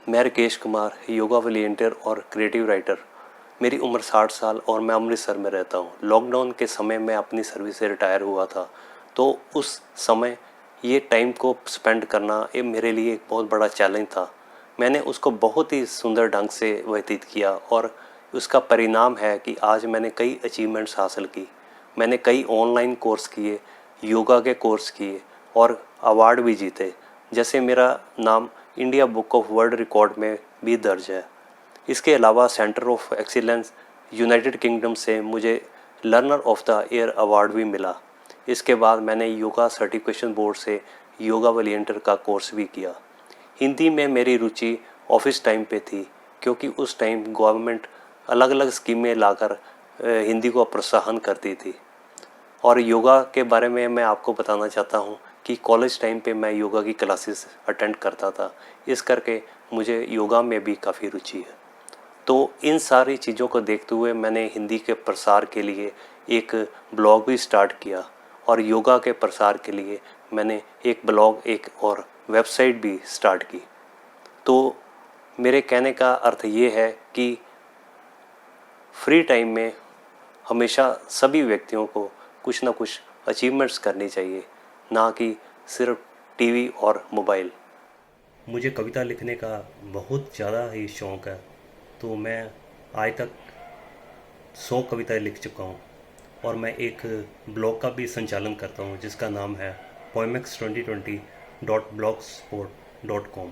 मैं राकेश कुमार, योगा वॉलंटियर और creative writer. मेरी उम्र 60 साल और मैं अमृतसर में रहता हूँ। लॉकडाउन के समय मैं अपनी सर्विस से रिटायर हुआ था, तो उस समय ये टाइम को स्पेंड करना ये मेरे लिए एक बहुत बड़ा चैलेंज था। मैंने उसको बहुत ही सुंदर ढंग से व्यतीत किया और उसका परिणाम है कि आज मैंने कई अचीवमेंट्स हासिल की। मैंने कई ऑनलाइन कोर्स किए, योगा के कोर्स किए और अवार्ड भी जीते। जैसे मेरा नाम India book of world record में भी दर्ज है। इसके अलावा centre of excellence United kingdom से मुझे learner of the year award भी मिला। इसके बाद मैंने योगा सर्टिफिकेशन बोर्ड से योगा वॉलंटियर का कोर्स भी किया। हिंदी में मेरी रुचि ऑफिस टाइम पे थी, क्योंकि उस टाइम गवर्नमेंट अलग अलग स्कीमें लाकर हिंदी को प्रोत्साहन करती थी। और योगा के बारे में मैं आपको बताना चाहता हूँ कि कॉलेज टाइम पे मैं योगा की क्लासेस अटेंड करता था। इस करके मुझे योगा में भी काफ़ी रुचि है। तो इन सारी चीज़ों को देखते हुए मैंने हिंदी के प्रसार के लिए एक ब्लॉग भी स्टार्ट किया और योगा के प्रसार के लिए मैंने एक ब्लॉग एक और वेबसाइट भी स्टार्ट की। तो मेरे कहने का अर्थ ये है कि फ्री टाइम में हमेशा सभी व्यक्तियों को कुछ ना कुछ अचीवमेंट्स करनी चाहिए, ना कि सिर्फ टीवी और मोबाइल। मुझे कविता लिखने का बहुत ज़्यादा ही शौक़ है, तो मैं आज तक 100 कविताएं लिख चुका हूँ और मैं एक ब्लॉग का भी संचालन करता हूँ जिसका नाम है poemex2020.blogspot.com।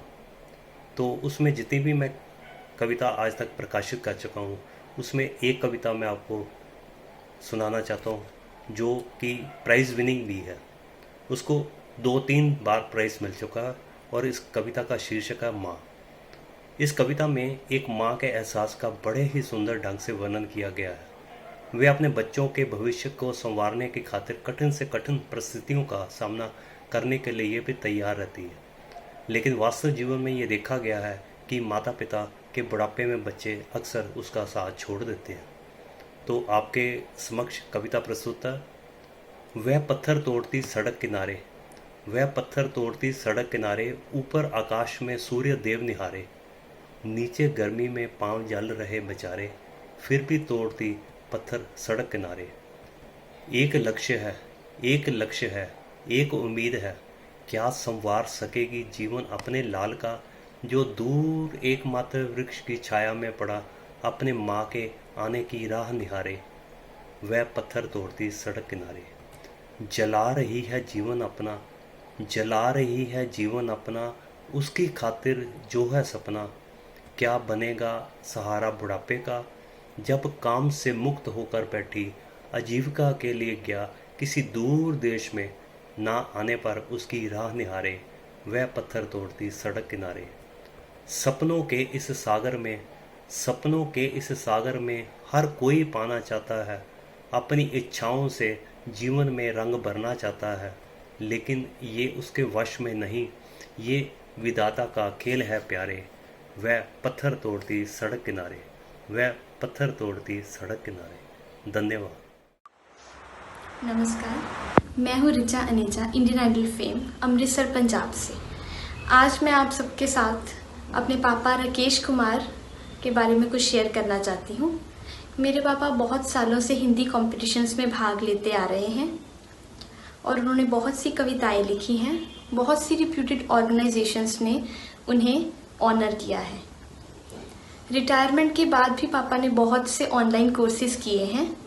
तो उसमें जितनी भी मैं कविता आज तक प्रकाशित कर चुका हूँ, उसमें एक कविता मैं आपको सुनाना चाहता हूँ जो कि प्राइज़ विनिंग भी है। उसको 2-3 बार प्राइज़ मिल चुका है और इस कविता का शीर्षक है माँ। इस कविता में एक माँ के एहसास का बड़े ही सुंदर ढंग से वर्णन किया गया है। वे अपने बच्चों के भविष्य को संवारने की खातिर कठिन से कठिन परिस्थितियों का सामना करने के लिए भी तैयार रहती है, लेकिन वास्तविक जीवन में ये देखा गया है कि माता पिता के बुढ़ापे में बच्चे अक्सर उसका साथ छोड़ देते हैं। तो आपके समक्ष कविता प्रस्तुत है। वह पत्थर तोड़ती सड़क किनारे, वह पत्थर तोड़ती सड़क किनारे, ऊपर आकाश में सूर्य देव निहारे, नीचे गर्मी में पांव जल रहे बेचारे, फिर भी तोड़ती पत्थर सड़क किनारे। एक लक्ष्य है, एक लक्ष्य है, एक उम्मीद है, क्या संवार सकेगी जीवन अपने लाल का, जो दूर एकमात्र वृक्ष की छाया में पड़ा अपने माँ के आने की राह निहारे। वह पत्थर तोड़ती सड़क किनारे। जला रही है जीवन अपना, जला रही है जीवन अपना, उसकी खातिर जो है सपना, क्या बनेगा सहारा बुढ़ापे का, जब काम से मुक्त होकर बैठी आजीविका के लिए गया किसी दूर देश में, ना आने पर उसकी राह निहारे। वह पत्थर तोड़ती सड़क किनारे। सपनों के इस सागर में, सपनों के इस सागर में हर कोई पाना चाहता है, अपनी इच्छाओं से जीवन में रंग भरना चाहता है, लेकिन ये उसके वश में नहीं, ये विधाता का खेल है प्यारे। वह पत्थर तोड़ती सड़क किनारे, वह पत्थर तोड़ती सड़क किनारे। धन्यवाद। नमस्कार, मैं हूँ Richa Aneja, Indian Idol fame, Amritsar Punjab से। आज मैं आप सबके साथ अपने पापा राकेश कुमार के बारे में कुछ शेयर करना चाहती हूँ। मेरे पापा बहुत सालों से हिंदी कॉम्पिटिशन्स में भाग लेते आ रहे हैं और उन्होंने बहुत सी कविताएं लिखी हैं। बहुत सी रिप्यूटेड ऑर्गेनाइजेशंस ने उन्हें ऑनर किया है। रिटायरमेंट के बाद भी पापा ने बहुत से ऑनलाइन कोर्सेज किए हैं।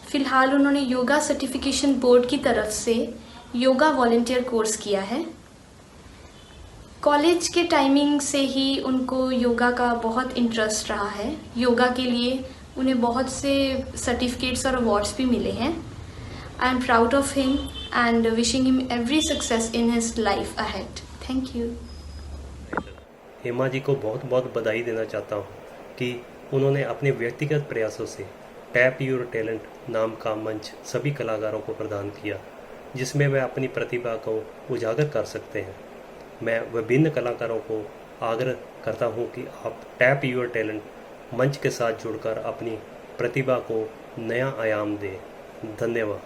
फिलहाल उन्होंने योगा सर्टिफिकेशन बोर्ड की तरफ से योगा वॉलंटियर कोर्स किया है। कॉलेज के टाइमिंग से ही उनको योगा का बहुत इंटरेस्ट रहा है। योगा के लिए उन्हें बहुत से सर्टिफिकेट्स और अवार्ड्स भी मिले हैं। I am proud of him and wishing him every success in his life ahead. Thank you. Hema ji को बहुत बहुत बधाई देना चाहता हूँ कि उन्होंने अपने व्यक्तिगत प्रयासों से टैप योर टैलेंट नाम का मंच सभी कलाकारों को प्रदान किया, जिसमें वे अपनी प्रतिभा को उजागर कर सकते हैं। मैं विभिन्न कलाकारों को आग्रह करता हूँ कि आप टैप योर टैलेंट मंच के साथ जुड़कर अपनी प्रतिभा को नया आयाम दें। धन्यवाद।